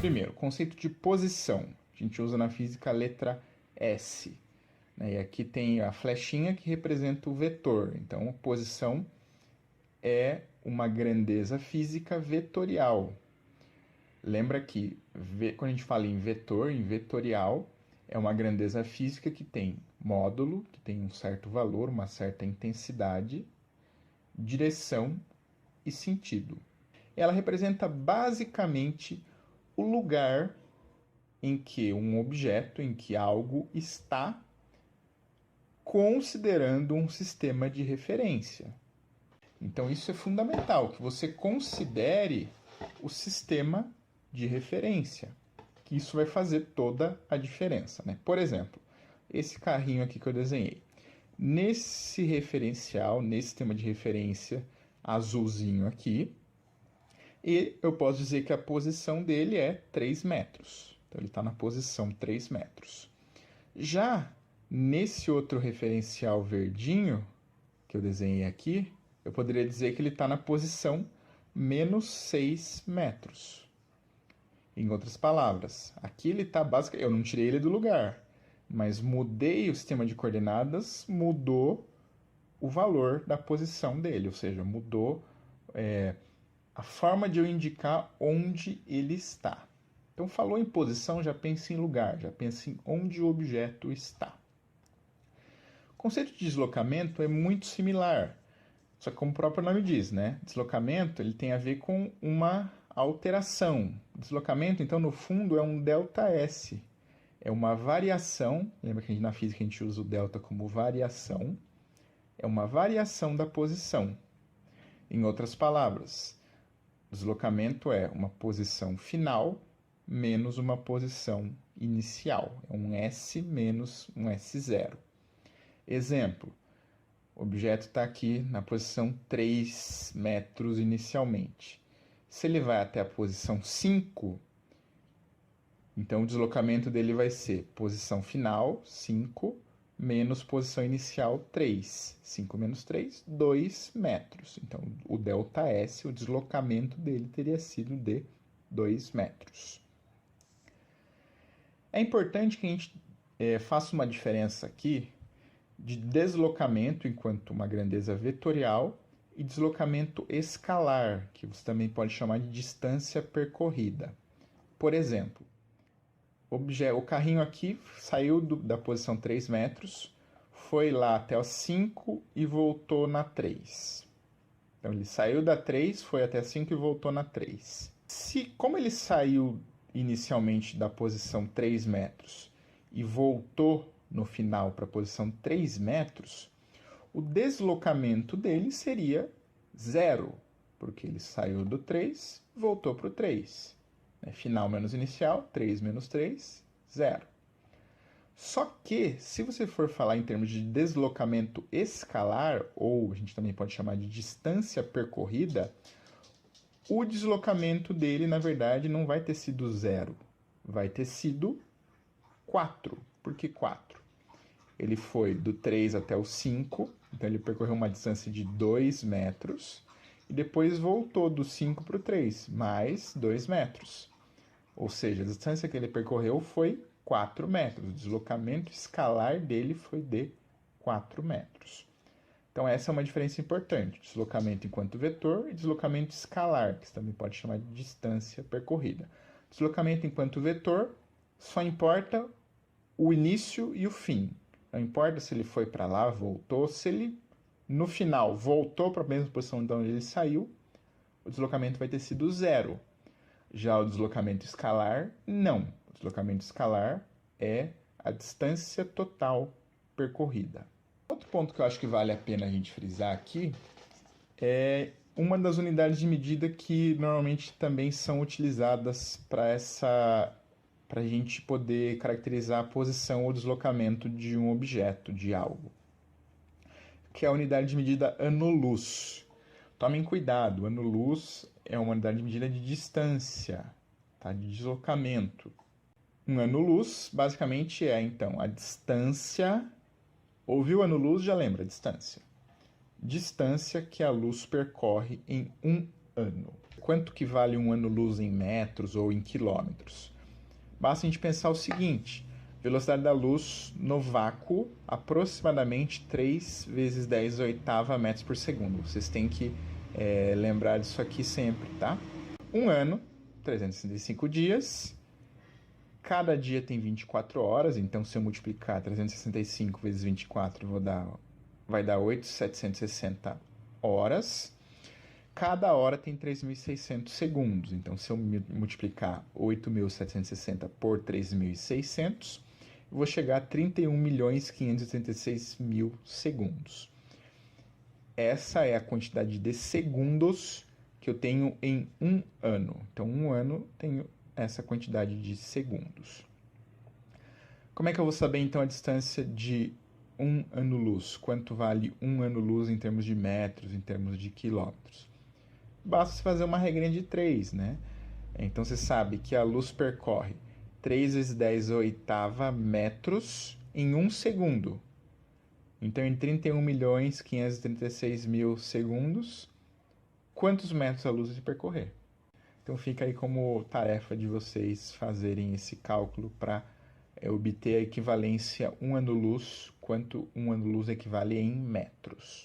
Primeiro, conceito de posição. A gente usa na física a letra S. Né? E aqui tem a flechinha que representa o vetor. Então, a posição é uma grandeza física vetorial. Lembra que quando a gente fala em vetor, em vetorial, é uma grandeza física que tem módulo, que tem um certo valor, uma certa intensidade, direção e sentido. Ela representa basicamente o lugar em que um objeto, em que algo está, considerando um sistema de referência. Então isso é fundamental, que você considere o sistema de referência, que isso vai fazer toda a diferença, né? Por exemplo, esse carrinho aqui que eu desenhei. Nesse referencial, nesse sistema de referência azulzinho aqui, e eu posso dizer que a posição dele é 3 metros. Então ele está na posição 3 metros. Já nesse outro referencial verdinho, que eu desenhei aqui, eu poderia dizer que ele está na posição menos 6 metros. Em outras palavras, aqui ele está basicamente... Eu não tirei ele do lugar, mas mudei o sistema de coordenadas, mudou o valor da posição dele, ou seja, mudou a forma de eu indicar onde ele está. Então, falou em posição, já pensa em lugar, já pensa em onde o objeto está. O conceito de deslocamento é muito similar, só que como o próprio nome diz, né? Deslocamento ele tem a ver com uma alteração. Deslocamento, então, no fundo, é um ΔS. É uma variação, lembra que na física a gente usa o delta como variação, é uma variação da posição. Em outras palavras, deslocamento é uma posição final menos uma posição inicial. É um S menos um S0. Exemplo, o objeto está aqui na posição 3 metros inicialmente. Se ele vai até a posição 5, então o deslocamento dele vai ser posição final, 5, menos posição inicial, 3. 5 menos 3, 2 metros. Então, o ΔS, o deslocamento dele teria sido de 2 metros. É importante que a gente faça uma diferença aqui de deslocamento enquanto uma grandeza vetorial e deslocamento escalar, que você também pode chamar de distância percorrida. Por exemplo, o carrinho aqui saiu da posição 3 metros, foi lá até os 5 e voltou na 3. Então ele saiu da 3, foi até 5 e voltou na 3. Como ele saiu inicialmente da posição 3 metros e voltou no final para a posição 3 metros, o deslocamento dele seria 0, porque ele saiu do 3 e voltou para o 3. Final menos inicial, 3 menos 3, 0. Só que, se você for falar em termos de deslocamento escalar, ou a gente também pode chamar de distância percorrida, o deslocamento dele, na verdade, não vai ter sido 0. Vai ter sido 4. Por que 4? Ele foi do 3 até o 5, então ele percorreu uma distância de 2 metros, e depois voltou do 5 para o 3, mais 2 metros. Ou seja, a distância que ele percorreu foi 4 metros. O deslocamento escalar dele foi de 4 metros. Então, essa é uma diferença importante. Deslocamento enquanto vetor e deslocamento escalar, que você também pode chamar de distância percorrida. Deslocamento enquanto vetor só importa o início e o fim. Não importa se ele foi para lá, voltou. Se ele, no final, voltou para a mesma posição de onde ele saiu, o deslocamento vai ter sido 0. Já o deslocamento escalar, não. O deslocamento escalar é a distância total percorrida. Outro ponto que eu acho que vale a pena a gente frisar aqui é uma das unidades de medida que normalmente também são utilizadas para a gente poder caracterizar a posição ou deslocamento de um objeto, de algo, que é a unidade de medida ano-luz. Tomem cuidado, ano-luz é uma unidade de medida de distância, tá? De deslocamento. Um ano-luz, basicamente, é, então, a distância... Ouviu ano-luz, já lembra, distância. Distância que a luz percorre em 1 ano. Quanto que vale um ano-luz em metros ou em quilômetros? Basta a gente pensar o seguinte: velocidade da luz no vácuo, aproximadamente 3 vezes 10 oitava metros por segundo. Vocês têm que lembrar disso aqui sempre, tá? Um ano, 365 dias. Cada dia tem 24 horas, então se eu multiplicar 365 vezes 24, vai dar 8.760 horas. Cada hora tem 3.600 segundos, então se eu multiplicar 8.760 por 3.600, eu vou chegar a 31.536.000 segundos. Essa é a quantidade de segundos que eu tenho em um ano. Então, um ano tenho essa quantidade de segundos. Como é que eu vou saber, então, a distância de um ano-luz? Quanto vale um ano-luz em termos de metros, em termos de quilômetros? Basta fazer uma regrinha de 3, né? Então, você sabe que a luz percorre 3 vezes 10 oitava metros em um segundo. Então, em 31.536.000 segundos, quantos metros a luz vai percorrer? Então, fica aí como tarefa de vocês fazerem esse cálculo para obter a equivalência 1 ano-luz, quanto 1 ano-luz equivale em metros.